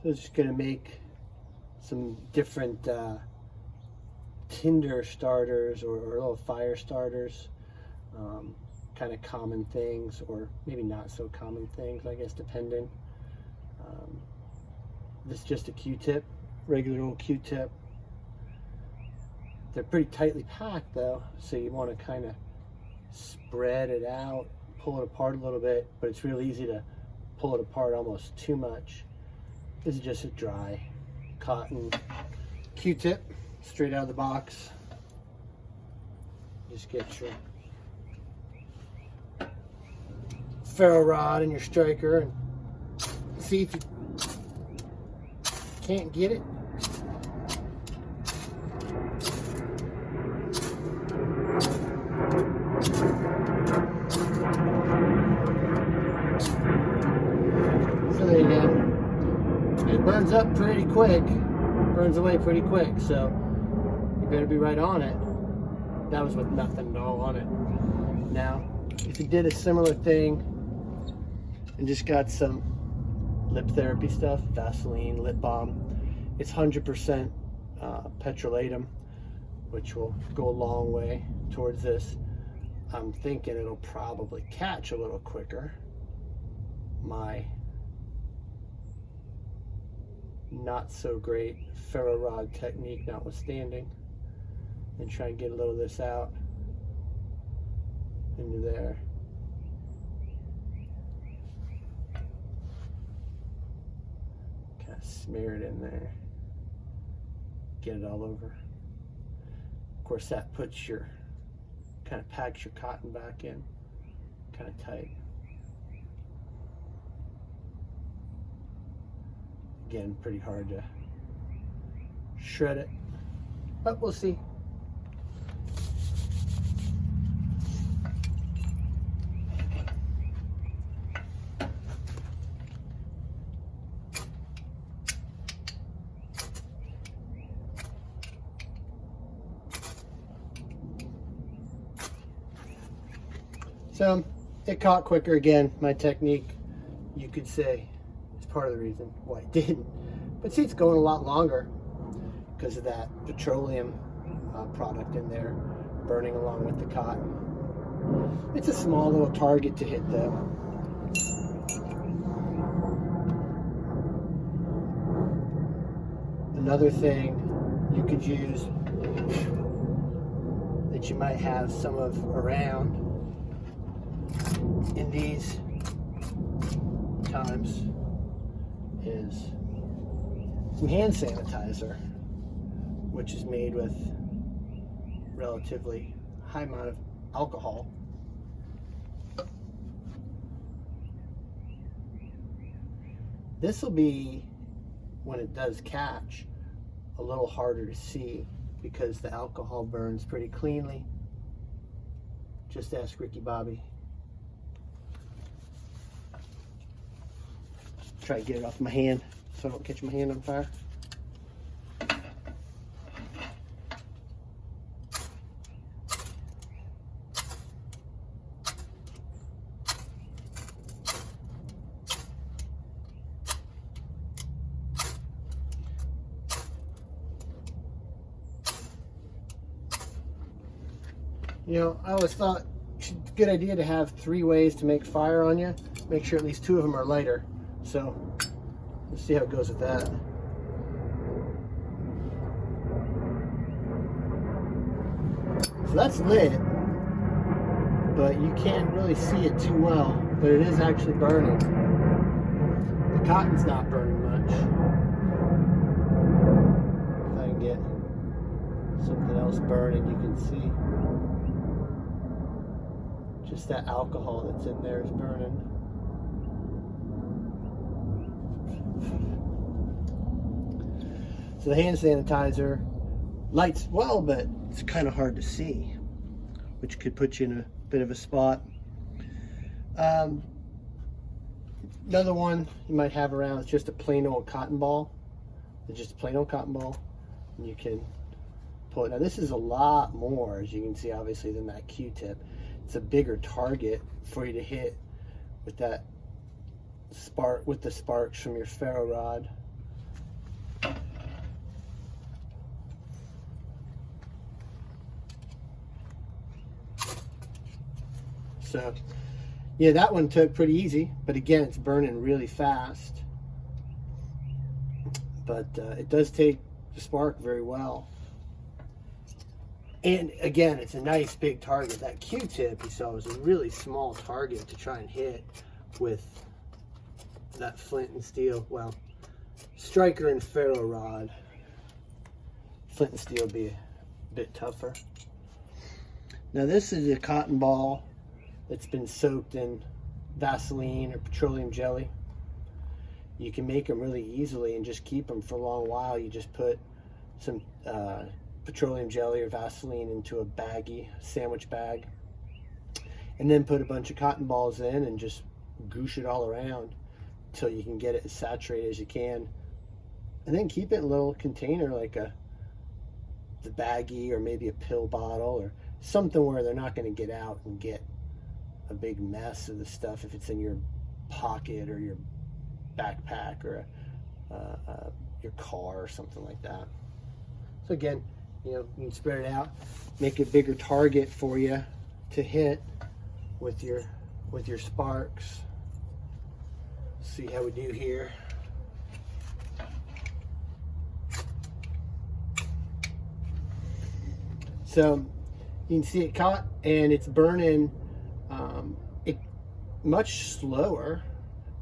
So it's just going to make some different tinder starters or little fire starters, kind of common things, or maybe not so common things, I guess, depending. This is just a Q-tip, regular old Q-tip. They're pretty tightly packed though, so you want to kind of spread it out, pull it apart a little bit, but it's real easy to pull it apart almost too much. This is just a dry cotton Q-tip, straight out of the box. Just get your ferro rod and your striker and see if you can't get it. So there you go. It burns up pretty quick, burns away pretty quick, so you better be right on it. That was with nothing at all on it. Now, if you did a similar thing and just got some lip therapy stuff, Vaseline, lip balm, it's 100% petrolatum, which will go a long way towards this. I'm thinking it'll probably catch a little quicker. My not so great ferro rod technique notwithstanding, and try and get a little of this out into there. Kind of smear it in there, get it all over. Of course, that puts your, kind of packs your cotton back in kind of tight. Again, pretty hard to shred it, but we'll see. So it caught quicker. Again, my technique, you could say, is part of the reason why it didn't. But see, it's going a lot longer because of that petroleum product in there burning along with the cotton. It's a small little target to hit though. Another thing you could use that you might have some of around in these times is some hand sanitizer, which is made with relatively high amount of alcohol. This will be, when it does catch, a little harder to see because the alcohol burns pretty cleanly. Just ask Ricky Bobby. Try to get it off my hand so I don't catch my hand on fire. You know, I always thought it's a good idea to have 3 ways to make fire on you. Make sure at least 2 of them are lighter. So let's see how it goes with that. So that's lit, but you can't really see it too well, but it is actually burning. The cotton's not burning much. If I can get something else burning, you can see just that alcohol that's in there is burning. So the hand sanitizer lights well, but it's kind of hard to see, which could put you in a bit of a spot. Another one you might have around is just a plain old cotton ball. It's just a plain old cotton ball, and you can pull it. Now this is a lot more, as you can see, obviously, than that Q-tip. It's a bigger target for you to hit with that spark, with the sparks from your ferro rod. So yeah, that one took pretty easy, but again, it's burning really fast. But it does take the spark very well. And again, it's a nice big target. That Q-tip you saw was a really small target to try and hit with that flint and steel. Well, striker and ferro rod. Flint and steel would be a bit tougher. Now this is a cotton ball that's been soaked in Vaseline or petroleum jelly. You can make them really easily and just keep them for a long while. You just put some petroleum jelly or Vaseline into a baggie, sandwich bag, and then put a bunch of cotton balls in and just goosh it all around until you can get it as saturated as you can, and then keep it in a little container like the baggie or maybe a pill bottle or something where they're not going to get out and get a big mess of the stuff if it's in your pocket or your backpack or your car or something like that. So again, you can spread it out, make a bigger target for you to hit with your sparks. See how we do here. So you can see it caught and it's burning it much slower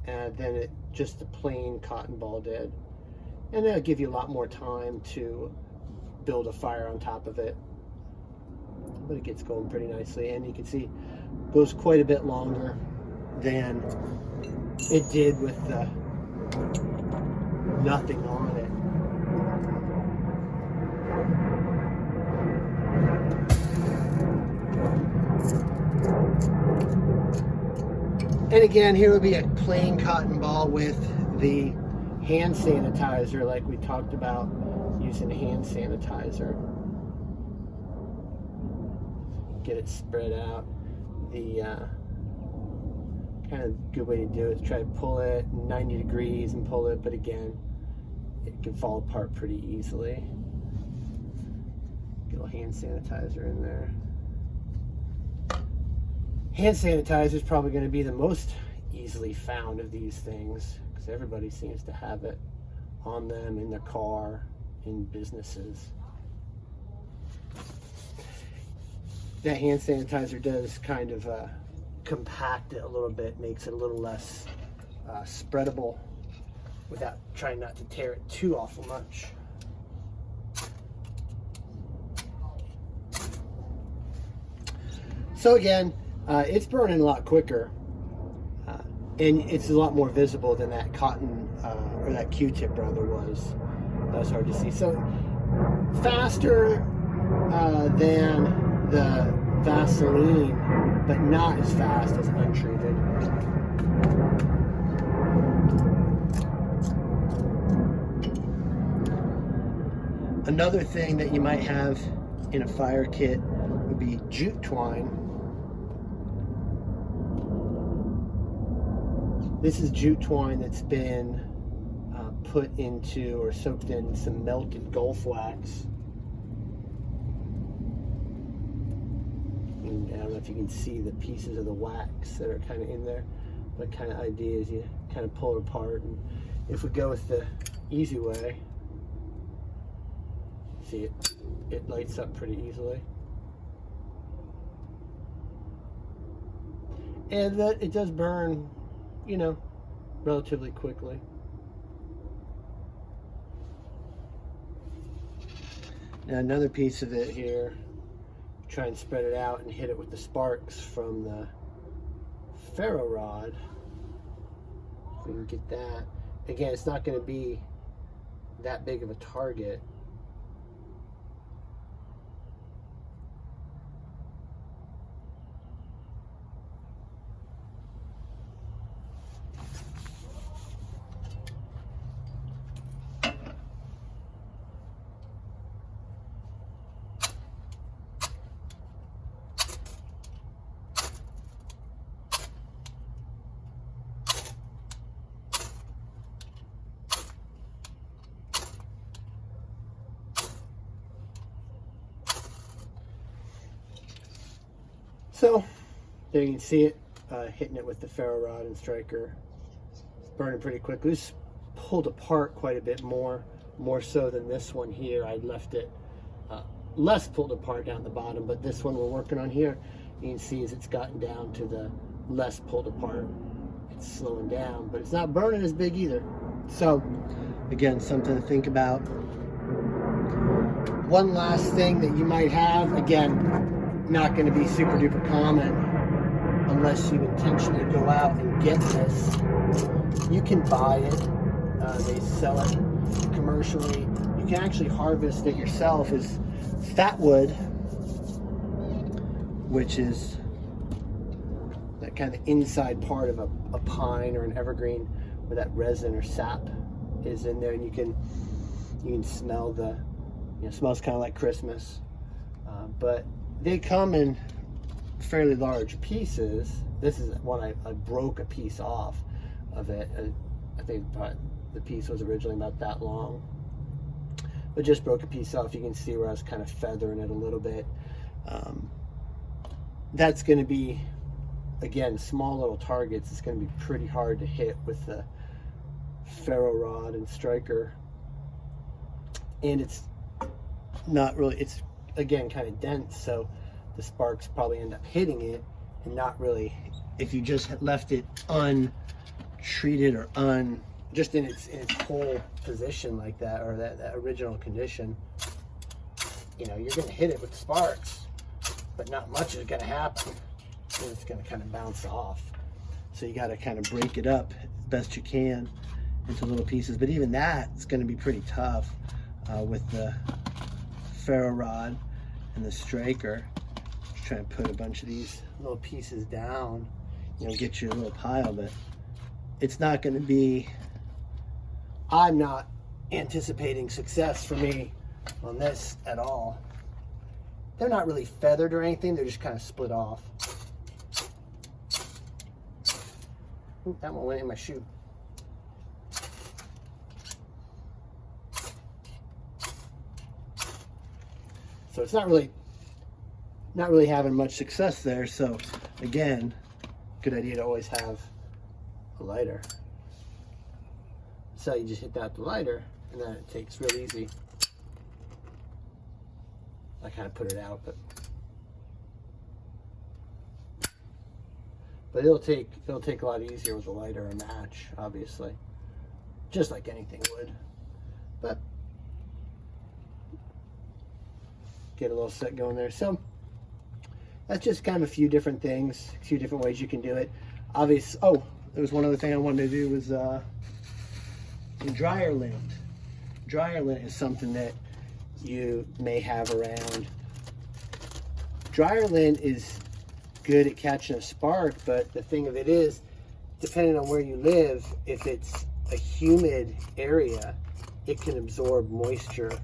than just the plain cotton ball did, and that'll give you a lot more time to build a fire on top of it. But it gets going pretty nicely, and you can see it goes quite a bit longer than it did with the nothing on it. And again, here would be a plain cotton ball with the hand sanitizer, like we talked about using hand sanitizer. Get it spread out. The kind of good way to do it is try to pull it 90 degrees and pull it, but again, it can fall apart pretty easily. Get a little hand sanitizer in there. Hand sanitizer is probably going to be the most easily found of these things because everybody seems to have it on them in their car, in businesses. That hand sanitizer does kind of compact it a little bit, makes it a little less spreadable without trying not to tear it too awful much. So again, it's burning a lot quicker, and it's a lot more visible than that cotton or that Q-tip rather was. That was hard to see. So faster than the Vaseline, but not as fast as untreated. Another thing that you might have in a fire kit would be jute twine. This is jute twine that's been put into or soaked in some melted Gulf wax. And I don't know if you can see the pieces of the wax that are kind of in there, but kind of idea is you kind of pull it apart. And if we go with the easy way, see it lights up pretty easily. And that it does burn, relatively quickly. Now another piece of it here, try and spread it out and hit it with the sparks from the ferro rod. If we can get that. Again, it's not going to be that big of a target. So There you can see it, hitting it with the ferro rod and striker. It's burning pretty quickly. It's pulled apart quite a bit more so than this one here. I left it less pulled apart down the bottom, but this one we're working on here, you can see as it's gotten down to the less pulled apart. It's slowing down, but it's not burning as big either. So again, something to think about. One last thing that you might have, again, not going to be super duper common unless you intentionally go out and get this. You can buy it. They sell it commercially. You can actually harvest it yourself. Is fat wood, which is that kind of inside part of a pine or an evergreen where that resin or sap is in there, and you can smell the, it smells kind of like Christmas. But they come in fairly large pieces. This is one I broke a piece off of it. I think the piece was originally about that long, but just broke a piece off. You can see where I was kind of feathering it a little bit. That's going to be, again, small little targets. It's going to be pretty hard to hit with the ferro rod and striker, and it's not really, it's again kind of dense, so the sparks probably end up hitting it and not really, if you just left it untreated or just in its whole position like that, or that original condition, you're going to hit it with sparks, but not much is going to happen, and it's going to kind of bounce off. So you got to kind of break it up best you can into little pieces, but even that is going to be pretty tough with the ferro rod and the striker. Just try and put a bunch of these little pieces down, get you a little pile, but it's not going to be, I'm not anticipating success for me on this at all. They're not really feathered or anything, they're just kind of split off. Ooh, that one went in my shoe. So it's not really having much success there. So again, good idea to always have a lighter. So you just hit that with the lighter, and then it takes real easy. I kind of put it out, but it'll take a lot easier with a lighter or match, obviously, just like anything would. But get a little set going there. So that's just kind of a few different things, a few different ways you can do it. Obviously, oh, there was one other thing I wanted to do was dryer lint. Dryer lint is something that you may have around. Dryer lint is good at catching a spark, but the thing of it is, depending on where you live, if it's a humid area, it can absorb moisture,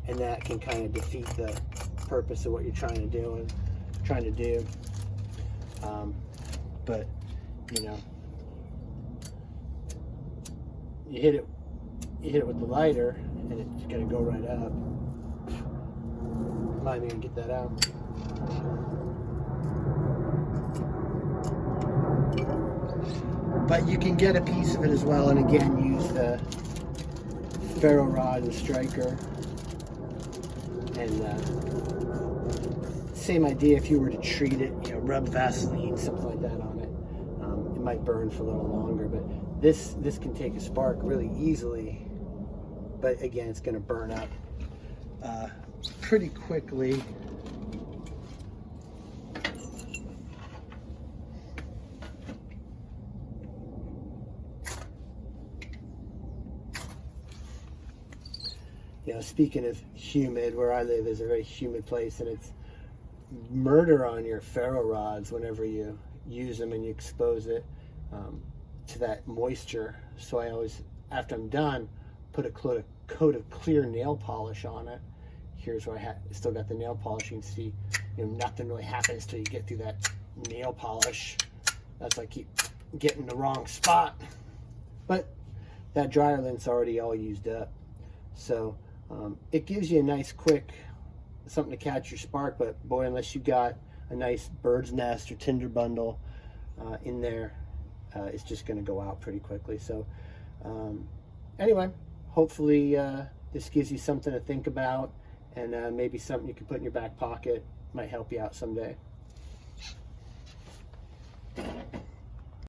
and that can kind of defeat the purpose of what you're trying to do. But you hit it with the lighter, and it's gonna go right up. Remind me to get that out. But you can get a piece of it as well, and again use the ferro rod and striker. And same idea if you were to treat it, rub Vaseline, something like that on it. It might burn for a little longer, but this can take a spark really easily. But again, it's going to burn up pretty quickly. Speaking of humid, where I live is a very humid place, and it's murder on your ferro rods whenever you use them and you expose it to that moisture. So I always, after I'm done, put a coat of clear nail polish on it. Here's where I still got the nail polish. You can see, nothing really happens till you get through that nail polish. That's why I keep getting the wrong spot. But that dryer lint's already all used up. So it gives you a nice quick something to catch your spark, but boy, unless you got a nice bird's nest or tinder bundle in there, it's just going to go out pretty quickly. So anyway, hopefully this gives you something to think about, and maybe something you can put in your back pocket. Might help you out someday.